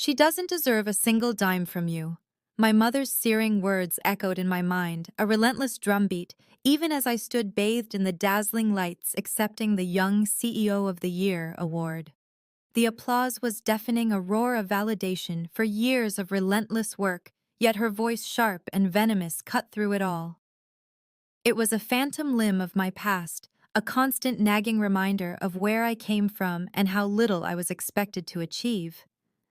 She doesn't deserve a single dime from you. My mother's searing words echoed in my mind, a relentless drumbeat, even as I stood bathed in the dazzling lights accepting the Young CEO of the Year award. The applause was deafening, a roar of validation for years of relentless work, yet her voice sharp and venomous cut through it all. It was a phantom limb of my past, a constant nagging reminder of where I came from and how little I was expected to achieve.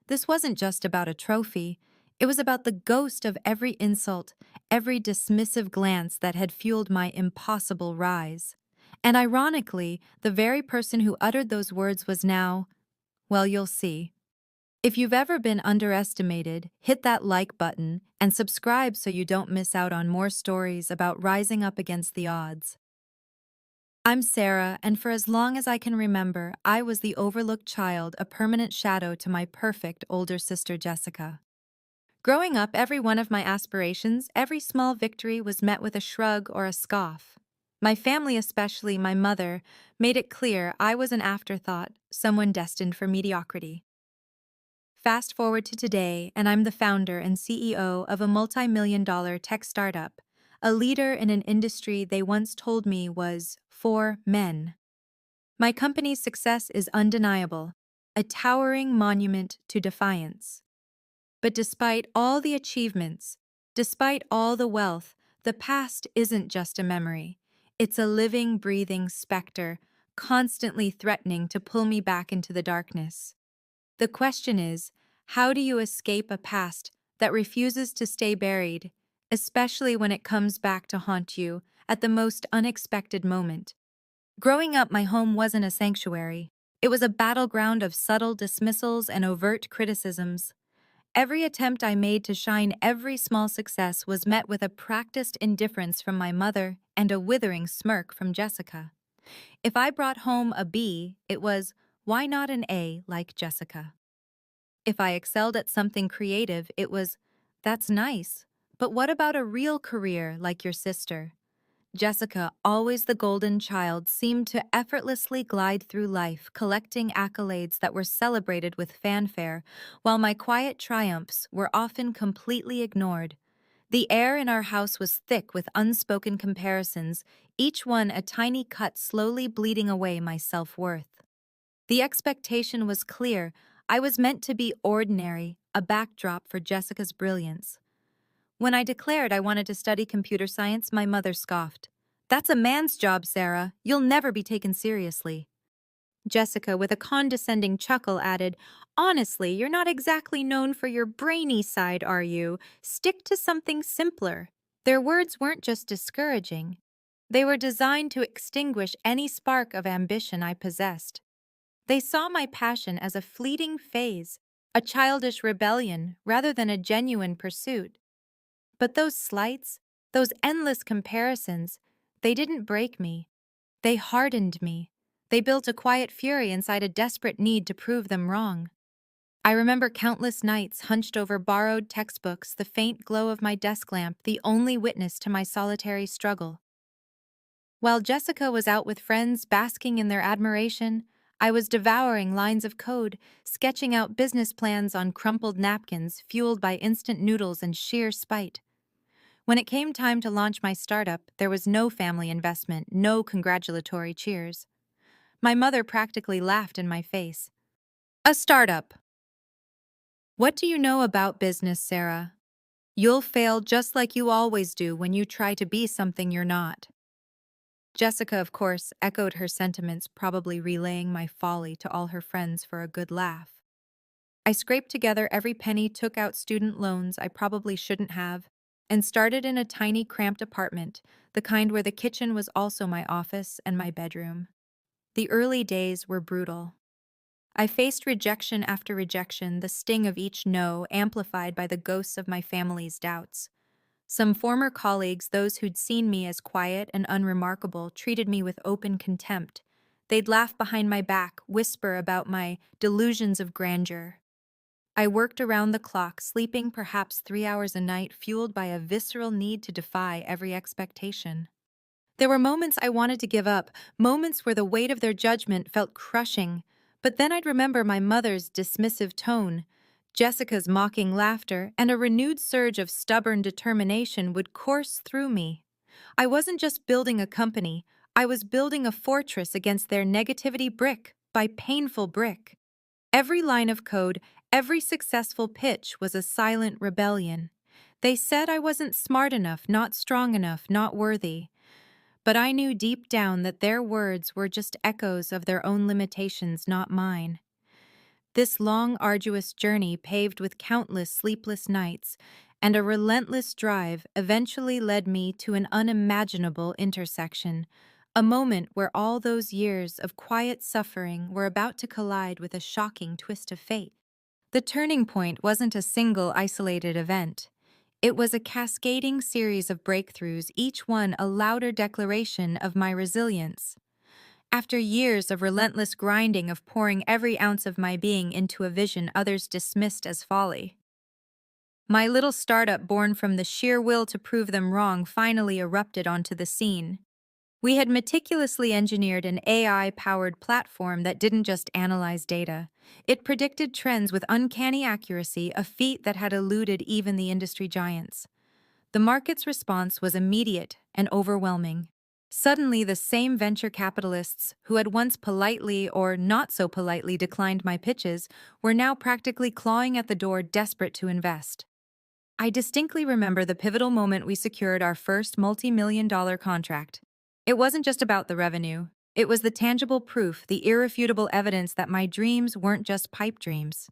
This wasn't just about a trophy, it was about the ghost of every insult, every dismissive glance that had fueled my impossible rise. And ironically, the very person who uttered those words was now, well, you'll see. If you've ever been underestimated, hit that like button and subscribe so you don't miss out on more stories about rising up against the odds. I'm Sarah, and for as long as I can remember, I was the overlooked child, a permanent shadow to my perfect older sister Jessica. Growing up, every one of my aspirations, every small victory was met with a shrug or a scoff. My family, especially my mother, made it clear I was an afterthought, someone destined for mediocrity. Fast forward to today, and I'm the founder and CEO of a multi-million-dollar tech startup, a leader in an industry they once told me was for men. My company's success is undeniable, a towering monument to defiance. But despite all the achievements, despite all the wealth, the past isn't just a memory. It's a living, breathing specter, constantly threatening to pull me back into the darkness. The question is, how do you escape a past that refuses to stay buried, especially when it comes back to haunt you at the most unexpected moment? Growing up, my home wasn't a sanctuary. It was a battleground of subtle dismissals and overt criticisms. Every attempt I made to shine every small success was met with a practiced indifference from my mother and a withering smirk from Jessica. If I brought home a B, it was, why not an A like Jessica? If I excelled at something creative, it was, that's nice, but what about a real career like your sister? Jessica, always the golden child, seemed to effortlessly glide through life, collecting accolades that were celebrated with fanfare, while my quiet triumphs were often completely ignored. The air in our house was thick with unspoken comparisons, each one a tiny cut slowly bleeding away my self-worth. The expectation was clear. I was meant to be ordinary, a backdrop for Jessica's brilliance. When I declared I wanted to study computer science, my mother scoffed. That's a man's job, Sarah. You'll never be taken seriously. Jessica, with a condescending chuckle, added, honestly, you're not exactly known for your brainy side, are you? Stick to something simpler. Their words weren't just discouraging. They were designed to extinguish any spark of ambition I possessed. They saw my passion as a fleeting phase, a childish rebellion rather than a genuine pursuit. But those slights, those endless comparisons, they didn't break me. They hardened me. They built a quiet fury inside a desperate need to prove them wrong. I remember countless nights hunched over borrowed textbooks, the faint glow of my desk lamp the only witness to my solitary struggle. While Jessica was out with friends basking in their admiration, I was devouring lines of code, sketching out business plans on crumpled napkins, fueled by instant noodles and sheer spite. When it came time to launch my startup, there was no family investment, no congratulatory cheers. My mother practically laughed in my face. A startup. What do you know about business, Sarah? You'll fail just like you always do when you try to be something you're not. Jessica, of course, echoed her sentiments, probably relaying my folly to all her friends for a good laugh. I scraped together every penny, took out student loans I probably shouldn't have, and started in a tiny, cramped apartment, the kind where the kitchen was also my office and my bedroom. The early days were brutal. I faced rejection after rejection, the sting of each no amplified by the ghosts of my family's doubts. Some former colleagues, those who'd seen me as quiet and unremarkable, treated me with open contempt. They'd laugh behind my back, whisper about my delusions of grandeur. I worked around the clock, sleeping perhaps 3 hours a night, fueled by a visceral need to defy every expectation. There were moments I wanted to give up, moments where the weight of their judgment felt crushing, but then I'd remember my mother's dismissive tone. Jessica's mocking laughter and a renewed surge of stubborn determination would course through me. I wasn't just building a company, I was building a fortress against their negativity brick by painful brick. Every line of code, every successful pitch was a silent rebellion. They said I wasn't smart enough, not strong enough, not worthy. But I knew deep down that their words were just echoes of their own limitations, not mine. This long, arduous journey, paved with countless sleepless nights and a relentless drive, eventually led me to an unimaginable intersection, a moment where all those years of quiet suffering were about to collide with a shocking twist of fate. The turning point wasn't a single isolated event. It was a cascading series of breakthroughs, each one a louder declaration of my resilience. After years of relentless grinding of pouring every ounce of my being into a vision others dismissed as folly, my little startup born from the sheer will to prove them wrong finally erupted onto the scene. We had meticulously engineered an AI-powered platform that didn't just analyze data. It predicted trends with uncanny accuracy, a feat that had eluded even the industry giants. The market's response was immediate and overwhelming. Suddenly, the same venture capitalists who had once politely or not so politely declined my pitches were now practically clawing at the door, desperate to invest. I distinctly remember the pivotal moment we secured our first multi-million-dollar contract. It wasn't just about the revenue. It was the tangible proof, the irrefutable evidence that my dreams weren't just pipe dreams.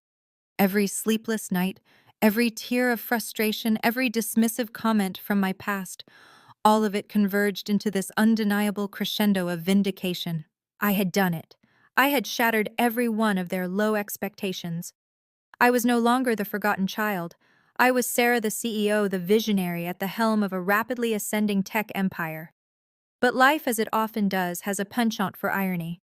Every sleepless night, every tear of frustration, every dismissive comment from my past, all of it converged into this undeniable crescendo of vindication. I had done it. I had shattered every one of their low expectations. I was no longer the forgotten child. I was Sarah, the CEO, the visionary at the helm of a rapidly ascending tech empire. But life, as it often does, has a penchant for irony.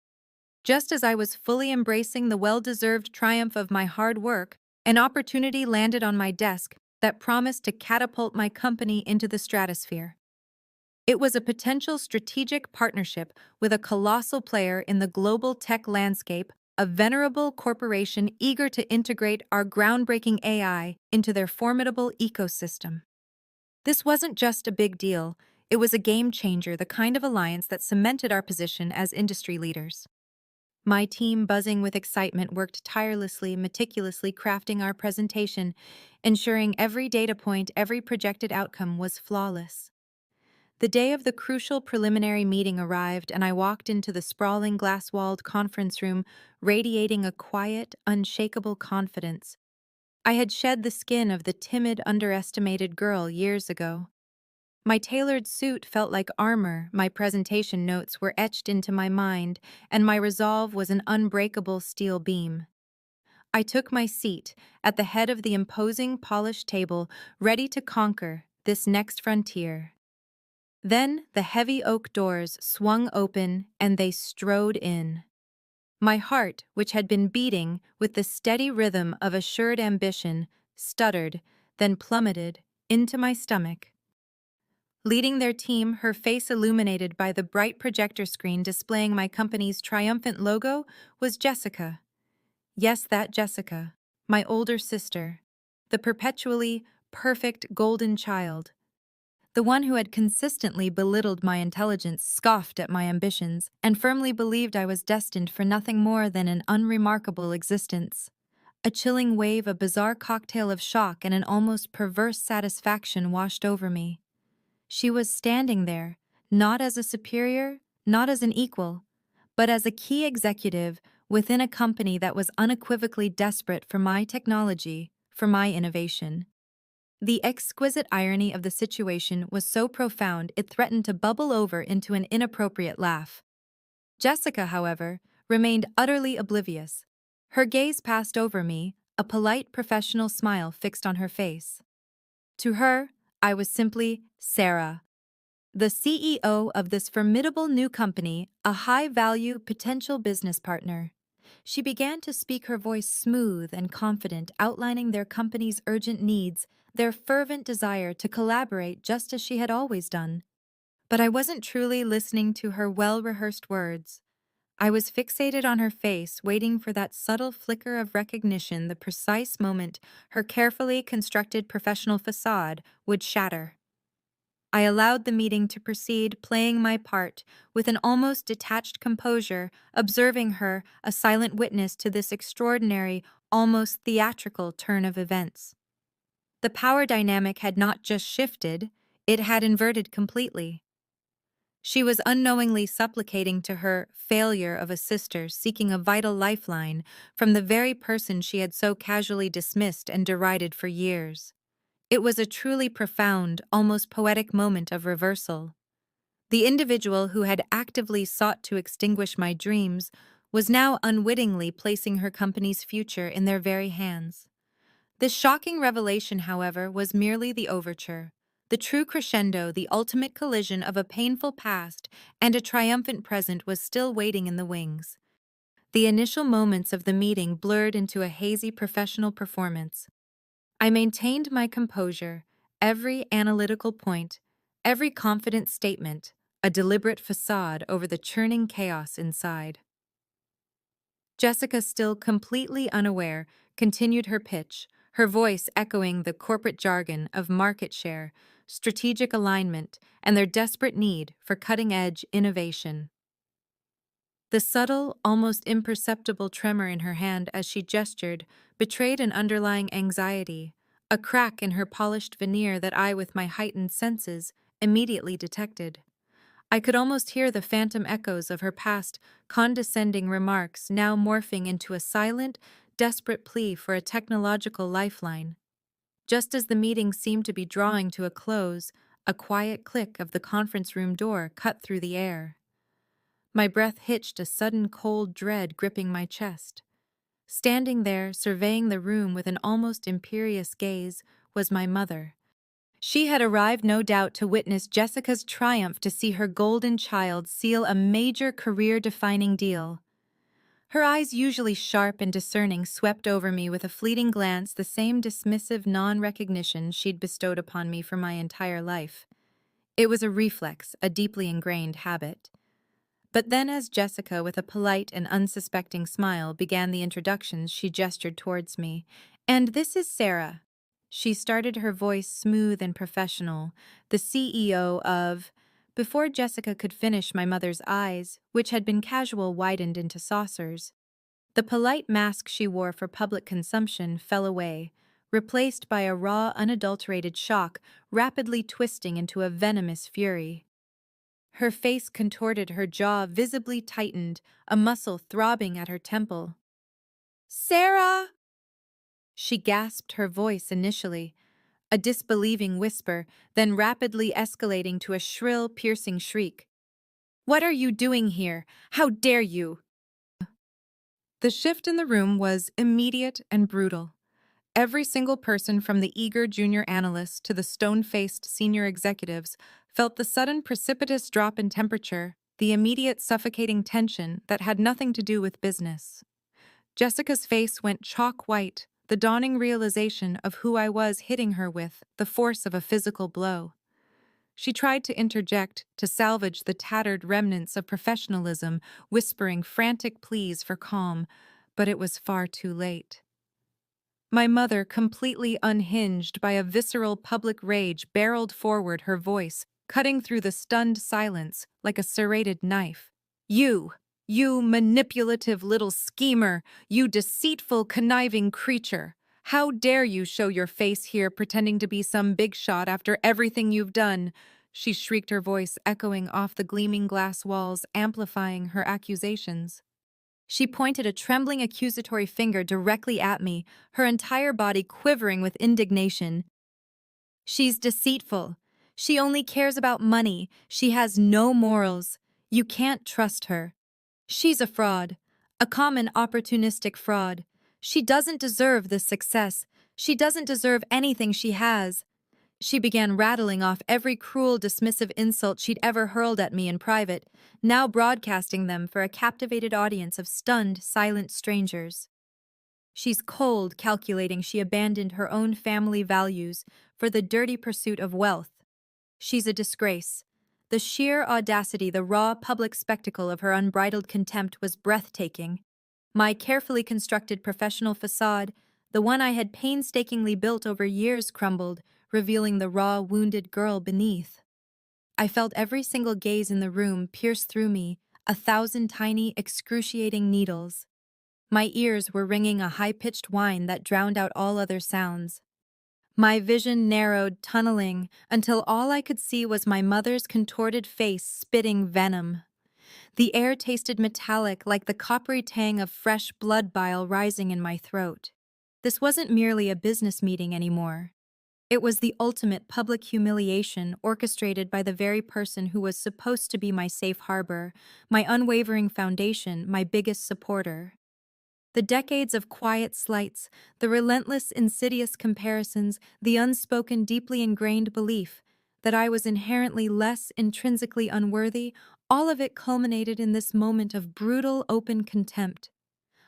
Just as I was fully embracing the well-deserved triumph of my hard work, an opportunity landed on my desk that promised to catapult my company into the stratosphere. It was a potential strategic partnership with a colossal player in the global tech landscape, a venerable corporation eager to integrate our groundbreaking AI into their formidable ecosystem. This wasn't just a big deal, it was a game changer, the kind of alliance that cemented our position as industry leaders. My team, buzzing with excitement, worked tirelessly, meticulously crafting our presentation, ensuring every data point, every projected outcome was flawless. The day of the crucial preliminary meeting arrived, and I walked into the sprawling glass-walled conference room, radiating a quiet, unshakable confidence. I had shed the skin of the timid, underestimated girl years ago. My tailored suit felt like armor, my presentation notes were etched into my mind, and my resolve was an unbreakable steel beam. I took my seat at the head of the imposing, polished table, ready to conquer this next frontier. Then the heavy oak doors swung open and they strode in. My heart, which had been beating with the steady rhythm of assured ambition, stuttered, then plummeted into my stomach. Leading their team, her face illuminated by the bright projector screen displaying my company's triumphant logo, was Jessica. Yes, that Jessica, my older sister, the perpetually perfect golden child. The one who had consistently belittled my intelligence, scoffed at my ambitions, and firmly believed I was destined for nothing more than an unremarkable existence. A chilling wave, a bizarre cocktail of shock and an almost perverse satisfaction washed over me. She was standing there, not as a superior, not as an equal, but as a key executive within a company that was unequivocally desperate for my technology, for my innovation. The exquisite irony of the situation was so profound it threatened to bubble over into an inappropriate laugh. Jessica, however, remained utterly oblivious. Her gaze passed over me, a polite professional smile fixed on her face. To her, I was simply Sarah, the CEO of this formidable new company, a high-value potential business partner. She began to speak, her voice smooth and confident, outlining their company's urgent needs, their fervent desire to collaborate just as she had always done. But I wasn't truly listening to her well-rehearsed words. I was fixated on her face, waiting for that subtle flicker of recognition, the precise moment her carefully constructed professional facade would shatter. I allowed the meeting to proceed, playing my part with an almost detached composure, observing her, a silent witness to this extraordinary, almost theatrical turn of events. The power dynamic had not just shifted, it had inverted completely. She was unknowingly supplicating to her failure of a sister, seeking a vital lifeline from the very person she had so casually dismissed and derided for years. It was a truly profound, almost poetic moment of reversal. The individual who had actively sought to extinguish my dreams was now unwittingly placing her company's future in their very hands. This shocking revelation, however, was merely the overture. The true crescendo, the ultimate collision of a painful past and a triumphant present, was still waiting in the wings. The initial moments of the meeting blurred into a hazy professional performance. I maintained my composure, every analytical point, every confident statement, a deliberate facade over the churning chaos inside. Jessica, still completely unaware, continued her pitch, her voice echoing the corporate jargon of market share, strategic alignment, and their desperate need for cutting-edge innovation. The subtle, almost imperceptible tremor in her hand as she gestured betrayed an underlying anxiety, a crack in her polished veneer that I, with my heightened senses, immediately detected. I could almost hear the phantom echoes of her past condescending remarks now morphing into a silent, desperate plea for a technological lifeline. Just as the meeting seemed to be drawing to a close, a quiet click of the conference room door cut through the air. My breath hitched, a sudden cold dread gripping my chest. Standing there, surveying the room with an almost imperious gaze, was my mother. She had arrived, no doubt, to witness Jessica's triumph, to see her golden child seal a major career-defining deal. Her eyes, usually sharp and discerning, swept over me with a fleeting glance, the same dismissive non-recognition she'd bestowed upon me for my entire life. It was a reflex, a deeply ingrained habit. But then, as Jessica, with a polite and unsuspecting smile, began the introductions, she gestured towards me. "And this is Sarah." She started, her voice smooth and professional, "the CEO of—" Before Jessica could finish, my mother's eyes, which had been casual, widened into saucers. The polite mask she wore for public consumption fell away, replaced by a raw, unadulterated shock, rapidly twisting into a venomous fury. Her face contorted, her jaw visibly tightened, a muscle throbbing at her temple. "Sarah!" She gasped, her voice initially a disbelieving whisper, then rapidly escalating to a shrill, piercing shriek. "What are you doing here? How dare you?" The shift in the room was immediate and brutal. Every single person, from the eager junior analysts to the stone-faced senior executives, felt the sudden precipitous drop in temperature, the immediate suffocating tension that had nothing to do with business. Jessica's face went chalk white, the dawning realization of who I was hitting her with the force of a physical blow. She tried to interject, to salvage the tattered remnants of professionalism, whispering frantic pleas for calm, but it was far too late. My mother, completely unhinged by a visceral public rage, barreled forward, her voice cutting through the stunned silence like a serrated knife. You manipulative little schemer, you deceitful, conniving creature. How dare you show your face here pretending to be some big shot after everything you've done?" She shrieked, her voice echoing off the gleaming glass walls, amplifying her accusations. She pointed a trembling accusatory finger directly at me, her entire body quivering with indignation. "She's deceitful. She only cares about money. She has no morals. You can't trust her. She's a fraud, a common opportunistic fraud. She doesn't deserve this success. She doesn't deserve anything she has." She began rattling off every cruel, dismissive insult she'd ever hurled at me in private, now broadcasting them for a captivated audience of stunned, silent strangers. "She's cold, calculating. She abandoned her own family values for the dirty pursuit of wealth. She's a disgrace. The sheer audacity, the raw public spectacle of her unbridled contempt was breathtaking. My carefully constructed professional facade, the one I had painstakingly built over years, crumbled, revealing the raw, wounded girl beneath. I felt every single gaze in the room pierce through me, 1,000 tiny, excruciating needles. My ears were ringing a high-pitched whine that drowned out all other sounds. My vision narrowed, tunneling, until all I could see was my mother's contorted face spitting venom. The air tasted metallic, like the coppery tang of fresh blood bile rising in my throat. This wasn't merely a business meeting anymore. It was the ultimate public humiliation orchestrated by the very person who was supposed to be my safe harbor, my unwavering foundation, my biggest supporter. The decades of quiet slights, the relentless, insidious comparisons, the unspoken, deeply ingrained belief that I was inherently less intrinsically unworthy, all of it culminated in this moment of brutal, open contempt.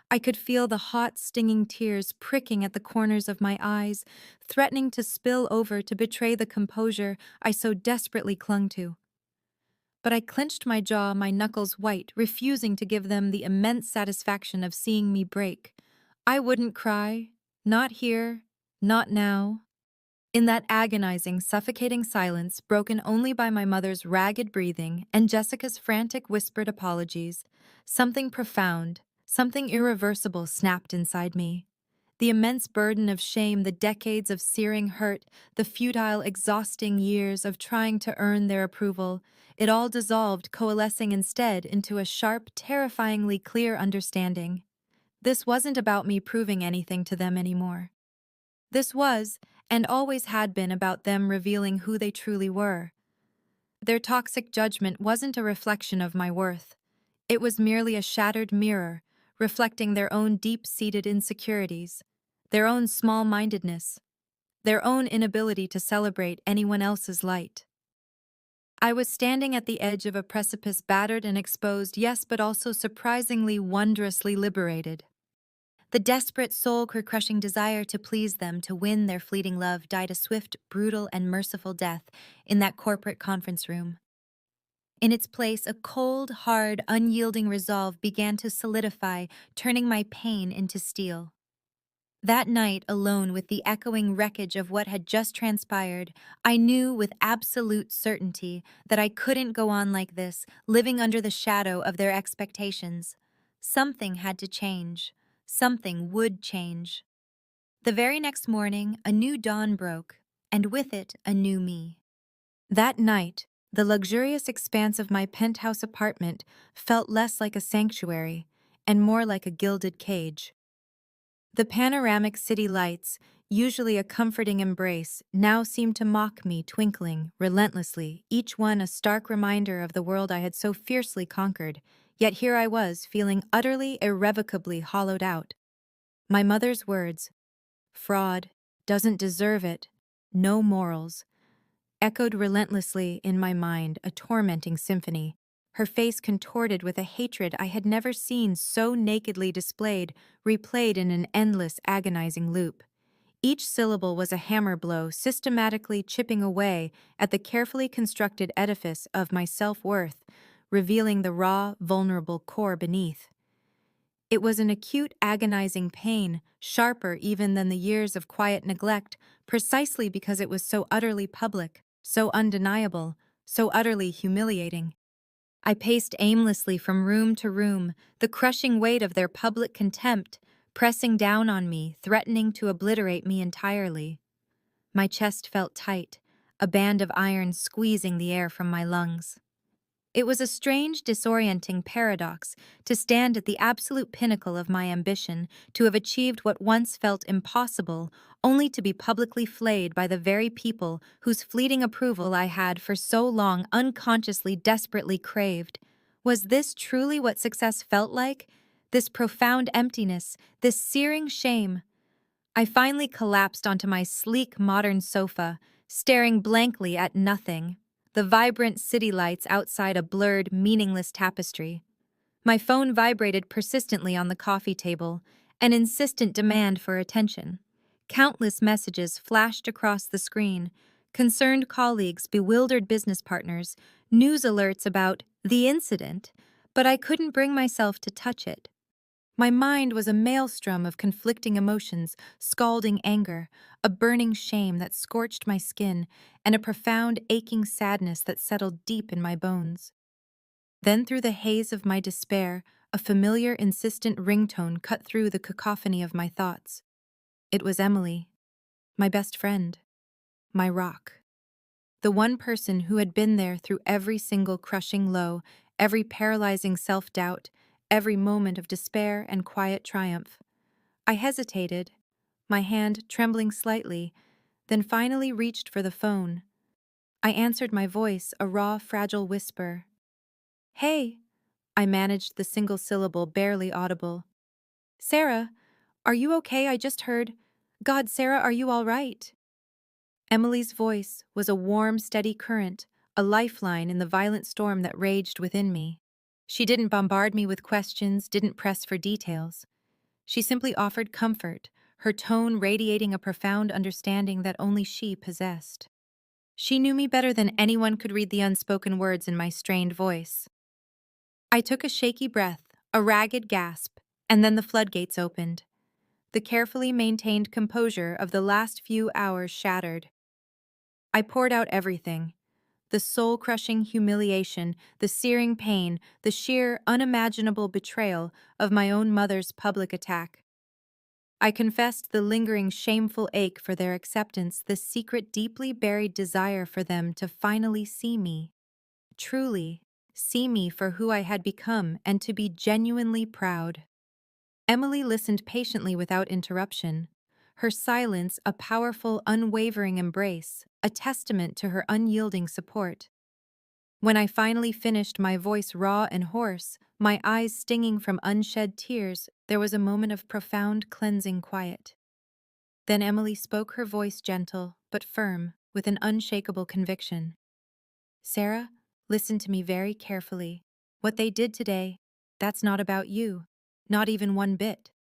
I could feel the hot, stinging tears pricking at the corners of my eyes, threatening to spill over to betray the composure I so desperately clung to. But I clenched my jaw, my knuckles white, refusing to give them the immense satisfaction of seeing me break. I wouldn't cry. Not here. Not now. In that agonizing, suffocating silence, broken only by my mother's ragged breathing and Jessica's frantic whispered apologies, something profound, something irreversible snapped inside me. The immense burden of shame, the decades of searing hurt, the futile, exhausting years of trying to earn their approval, it all dissolved, coalescing instead into a sharp, terrifyingly clear understanding. This wasn't about me proving anything to them anymore. This was, and always had been, about them revealing who they truly were. Their toxic judgment wasn't a reflection of my worth. It was merely a shattered mirror, reflecting their own deep-seated insecurities, their own small-mindedness, their own inability to celebrate anyone else's light. I was standing at the edge of a precipice, battered and exposed, yes, but also surprisingly, wondrously liberated. The desperate, soul-crushing desire to please them, to win their fleeting love, died a swift, brutal, and merciful death in that corporate conference room. In its place, a cold, hard, unyielding resolve began to solidify, turning my pain into steel. That night, alone with the echoing wreckage of what had just transpired, I knew with absolute certainty that I couldn't go on like this, living under the shadow of their expectations. Something had to change. Something would change. The very next morning, a new dawn broke, and with it, a new me. That night, the luxurious expanse of my penthouse apartment felt less like a sanctuary and more like a gilded cage. The panoramic city lights, usually a comforting embrace, now seemed to mock me, twinkling relentlessly, each one a stark reminder of the world I had so fiercely conquered. Yet here I was, feeling utterly, irrevocably hollowed out. My mother's words, "Fraud, doesn't deserve it, no morals," echoed relentlessly in my mind, a tormenting symphony. Her face contorted with a hatred I had never seen so nakedly displayed, replayed in an endless, agonizing loop. Each syllable was a hammer blow, systematically chipping away at the carefully constructed edifice of my self-worth, revealing the raw, vulnerable core beneath. It was an acute, agonizing pain, sharper even than the years of quiet neglect, precisely because it was so utterly public, so undeniable, so utterly humiliating. I paced aimlessly from room to room, the crushing weight of their public contempt pressing down on me, threatening to obliterate me entirely. My chest felt tight, a band of iron squeezing the air from my lungs. It was a strange, disorienting paradox to stand at the absolute pinnacle of my ambition, to have achieved what once felt impossible, only to be publicly flayed by the very people whose fleeting approval I had for so long unconsciously, desperately craved. Was this truly what success felt like? This profound emptiness, this searing shame? I finally collapsed onto my sleek, modern sofa, staring blankly at nothing, the vibrant city lights outside a blurred, meaningless tapestry. My phone vibrated persistently on the coffee table, an insistent demand for attention. Countless messages flashed across the screen, concerned colleagues, bewildered business partners, news alerts about the incident, but I couldn't bring myself to touch it. My mind was a maelstrom of conflicting emotions, scalding anger, a burning shame that scorched my skin, and a profound aching sadness that settled deep in my bones. Then, through the haze of my despair, a familiar, insistent ringtone cut through the cacophony of my thoughts. It was Emily, my best friend, my rock. The one person who had been there through every single crushing low, every paralyzing self-doubt, every moment of despair and quiet triumph. I hesitated, my hand trembling slightly, then finally reached for the phone. I answered, my voice a raw, fragile whisper. "Hey," I managed the single syllable barely audible. "Sarah, are you okay? I just heard. God, Sarah, are you all right?" Emily's voice was a warm, steady current, a lifeline in the violent storm that raged within me. She didn't bombard me with questions, didn't press for details. She simply offered comfort, her tone radiating a profound understanding that only she possessed. She knew me better than anyone could read the unspoken words in my strained voice. I took a shaky breath, a ragged gasp, and then the floodgates opened. The carefully maintained composure of the last few hours shattered. I poured out everything. The soul-crushing humiliation, the searing pain, the sheer, unimaginable betrayal of my own mother's public attack. I confessed the lingering, shameful ache for their acceptance, the secret, deeply buried desire for them to finally see me. Truly, see me for who I had become and to be genuinely proud. Emily listened patiently without interruption. Her silence a powerful, unwavering embrace, a testament to her unyielding support. When I finally finished, my voice raw and hoarse, my eyes stinging from unshed tears, there was a moment of profound, cleansing quiet. Then Emily spoke, her voice gentle but firm, with an unshakable conviction. "Sarah, listen to me very carefully. What they did today, that's not about you, not even one bit.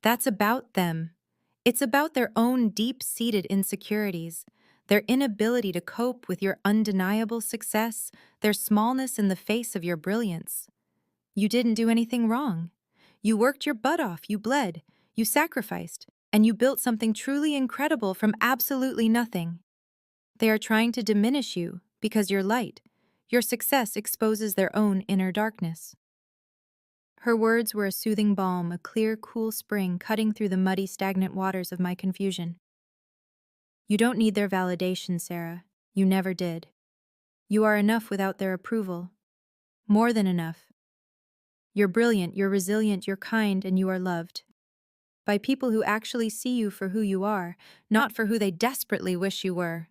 That's about them. It's about their own deep-seated insecurities, their inability to cope with your undeniable success, their smallness in the face of your brilliance. You didn't do anything wrong. You worked your butt off, you bled, you sacrificed, and you built something truly incredible from absolutely nothing. They are trying to diminish you because you're light. Your success exposes their own inner darkness." Her words were a soothing balm, a clear, cool spring cutting through the muddy, stagnant waters of my confusion. "You don't need their validation, Sarah. You never did. You are enough without their approval. More than enough. You're brilliant, you're resilient, you're kind, and you are loved. By people who actually see you for who you are, not for who they desperately wish you were."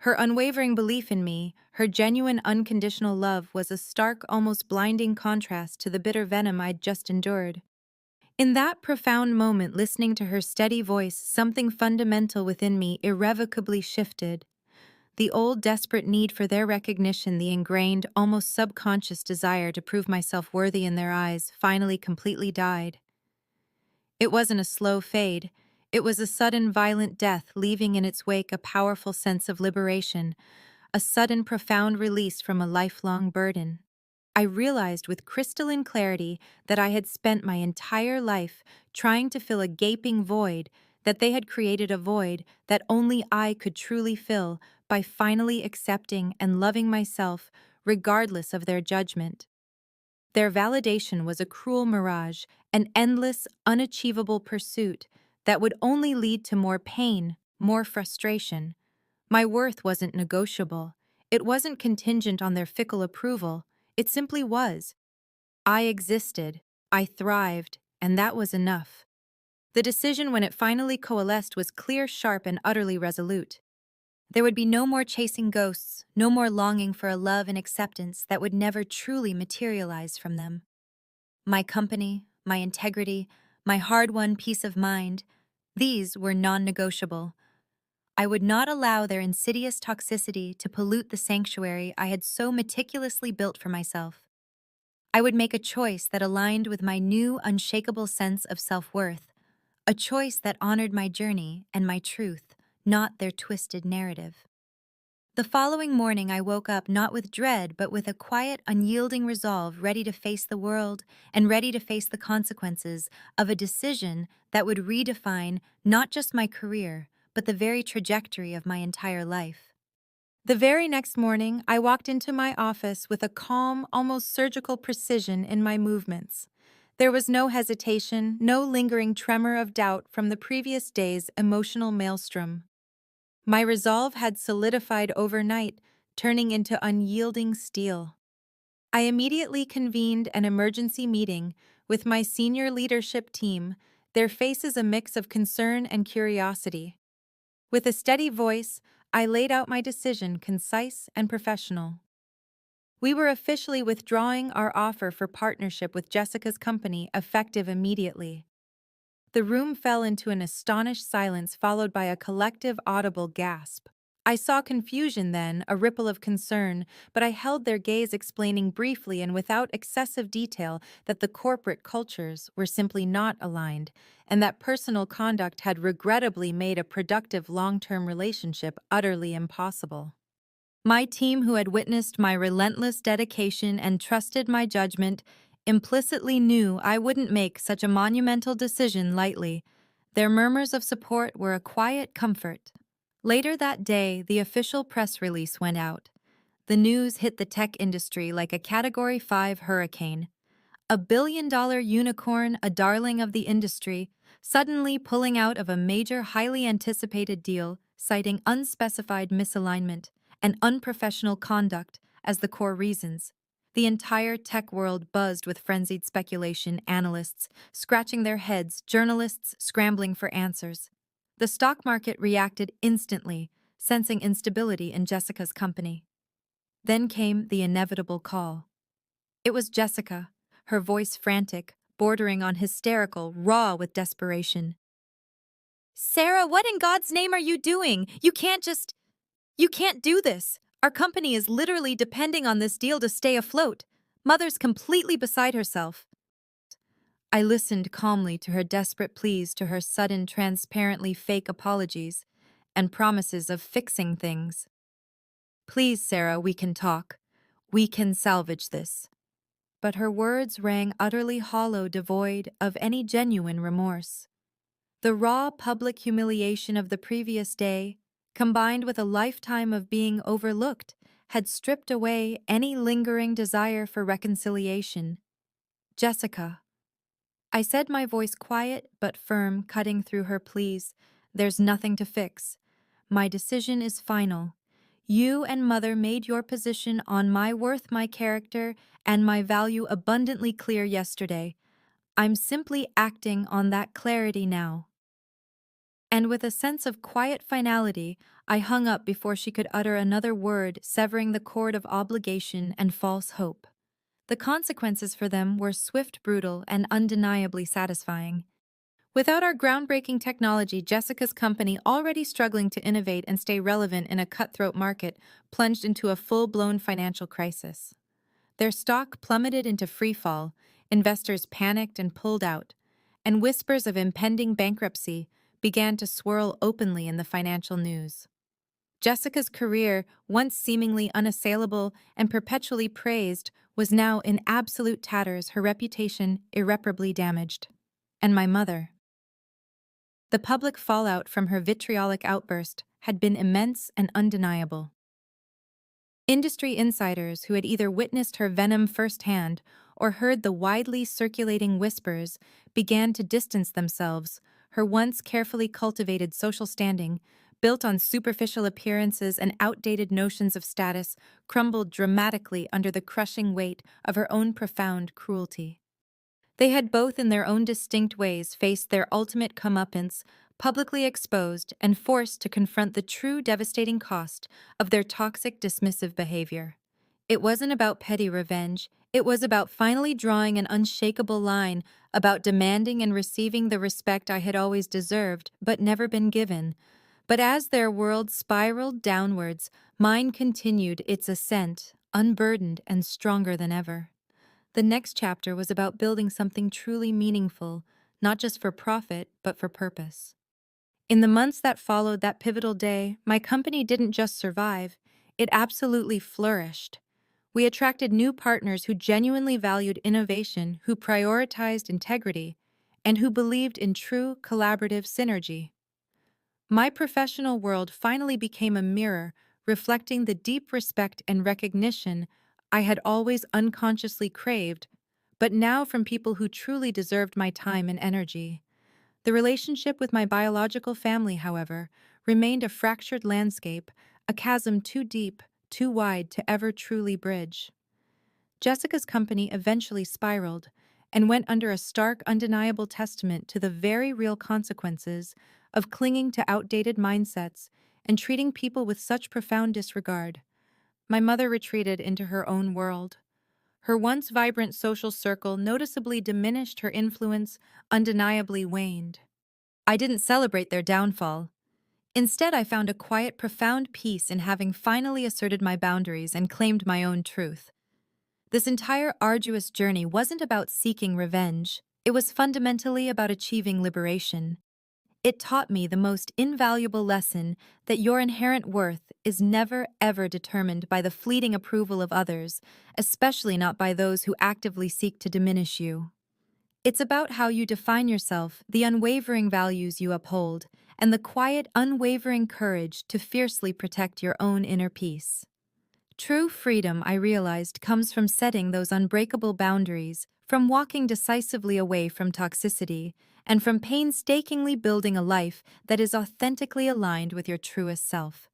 Her unwavering belief in me, her genuine unconditional love was a stark, almost blinding contrast to the bitter venom I'd just endured. In that profound moment, listening to her steady voice, something fundamental within me irrevocably shifted. The old desperate need for their recognition, the ingrained, almost subconscious desire to prove myself worthy in their eyes, finally completely died. It wasn't a slow fade. It was a sudden, violent death, leaving in its wake a powerful sense of liberation, a sudden, profound release from a lifelong burden. I realized with crystalline clarity that I had spent my entire life trying to fill a gaping void, that they had created a void that only I could truly fill by finally accepting and loving myself regardless of their judgment. Their validation was a cruel mirage, an endless, unachievable pursuit that would only lead to more pain, more frustration. My worth wasn't negotiable. It wasn't contingent on their fickle approval. It simply was. I existed, I thrived, and that was enough. The decision, when it finally coalesced, was clear, sharp, and utterly resolute. There would be no more chasing ghosts, no more longing for a love and acceptance that would never truly materialize from them. My company, my integrity, my hard-won peace of mind, these were non-negotiable. I would not allow their insidious toxicity to pollute the sanctuary I had so meticulously built for myself. I would make a choice that aligned with my new, unshakable sense of self-worth, a choice that honored my journey and my truth, not their twisted narrative. The following morning, I woke up not with dread, but with a quiet, unyielding resolve, ready to face the world and ready to face the consequences of a decision that would redefine not just my career, but the very trajectory of my entire life. The very next morning, I walked into my office with a calm, almost surgical precision in my movements. There was no hesitation, no lingering tremor of doubt from the previous day's emotional maelstrom. My resolve had solidified overnight, turning into unyielding steel. I immediately convened an emergency meeting with my senior leadership team, their faces a mix of concern and curiosity. With a steady voice, I laid out my decision, concise and professional. We were officially withdrawing our offer for partnership with Jessica's company, effective immediately. The room fell into an astonished silence, followed by a collective audible gasp. I saw confusion then, a ripple of concern, but I held their gaze, explaining briefly and without excessive detail that the corporate cultures were simply not aligned, and that personal conduct had regrettably made a productive long-term relationship utterly impossible. My team, who had witnessed my relentless dedication and trusted my judgment, implicitly knew I wouldn't make such a monumental decision lightly. Their murmurs of support were a quiet comfort. Later that day, the official press release went out. The news hit the tech industry like a Category 5 hurricane. A billion-dollar unicorn, a darling of the industry, suddenly pulling out of a major, highly anticipated deal, citing unspecified misalignment and unprofessional conduct as the core reasons. The entire tech world buzzed with frenzied speculation, analysts scratching their heads, journalists scrambling for answers. The stock market reacted instantly, sensing instability in Jessica's company. Then came the inevitable call. It was Jessica, her voice frantic, bordering on hysterical, raw with desperation. "Sarah, what in God's name are you doing? You can't do this. Our company is literally depending on this deal to stay afloat." Mother's completely beside herself. I listened calmly to her desperate pleas, to her sudden, transparently fake apologies and promises of fixing things. "Please, Sarah, we can talk. We can salvage this." But her words rang utterly hollow, devoid of any genuine remorse. The raw public humiliation of the previous day, combined with a lifetime of being overlooked, had stripped away any lingering desire for reconciliation. "Jessica," I said, my voice quiet but firm, cutting through her pleas, "there's nothing to fix. My decision is final. You and Mother made your position on my worth, my character, and my value abundantly clear yesterday. I'm simply acting on that clarity now." And with a sense of quiet finality, I hung up before she could utter another word, severing the cord of obligation and false hope. The consequences for them were swift, brutal, and undeniably satisfying. Without our groundbreaking technology, Jessica's company, already struggling to innovate and stay relevant in a cutthroat market, plunged into a full-blown financial crisis. Their stock plummeted into freefall, investors panicked and pulled out, and whispers of impending bankruptcy began to swirl openly in the financial news. Jessica's career, once seemingly unassailable and perpetually praised, was now in absolute tatters, her reputation irreparably damaged. And my mother. The public fallout from her vitriolic outburst had been immense and undeniable. Industry insiders who had either witnessed her venom firsthand or heard the widely circulating whispers began to distance themselves. Her once carefully cultivated social standing, built on superficial appearances and outdated notions of status, crumbled dramatically under the crushing weight of her own profound cruelty. They had both, in their own distinct ways, faced their ultimate comeuppance, publicly exposed and forced to confront the true devastating cost of their toxic, dismissive behavior. It wasn't about petty revenge. It was about finally drawing an unshakable line, about demanding and receiving the respect I had always deserved but never been given. But as their world spiraled downwards, mine continued its ascent, unburdened and stronger than ever. The next chapter was about building something truly meaningful, not just for profit, but for purpose. In the months that followed that pivotal day, my company didn't just survive, It absolutely flourished. We attracted new partners who genuinely valued innovation, who prioritized integrity, and who believed in true collaborative synergy. My professional world finally became a mirror reflecting the deep respect and recognition I had always unconsciously craved, but now from people who truly deserved my time and energy. The relationship with my biological family, however, remained a fractured landscape, a chasm too deep, too wide to ever truly bridge. Jessica's company eventually spiraled and went under a stark, undeniable testament to the very real consequences of clinging to outdated mindsets and treating people with such profound disregard. My mother retreated into her own world. Her once vibrant social circle noticeably diminished, her influence undeniably waned. I didn't celebrate their downfall. Instead, I found a quiet, profound peace in having finally asserted my boundaries and claimed my own truth. This entire arduous journey wasn't about seeking revenge. It was fundamentally about achieving liberation. It taught me the most invaluable lesson that your inherent worth is never, ever determined by the fleeting approval of others, especially not by those who actively seek to diminish you. It's about how you define yourself, the unwavering values you uphold, and the quiet, unwavering courage to fiercely protect your own inner peace. True freedom, I realized, comes from setting those unbreakable boundaries, from walking decisively away from toxicity, and from painstakingly building a life that is authentically aligned with your truest self.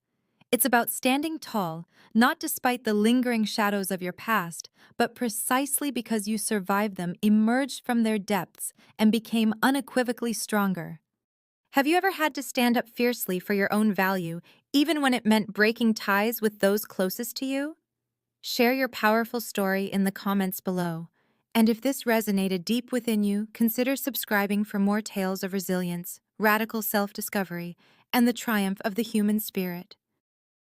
It's about standing tall, not despite the lingering shadows of your past, but precisely because you survived them, emerged from their depths, and became unequivocally stronger. Have you ever had to stand up fiercely for your own value, even when it meant breaking ties with those closest to you? Share your powerful story in the comments below. And if this resonated deep within you, consider subscribing for more tales of resilience, radical self-discovery, and the triumph of the human spirit.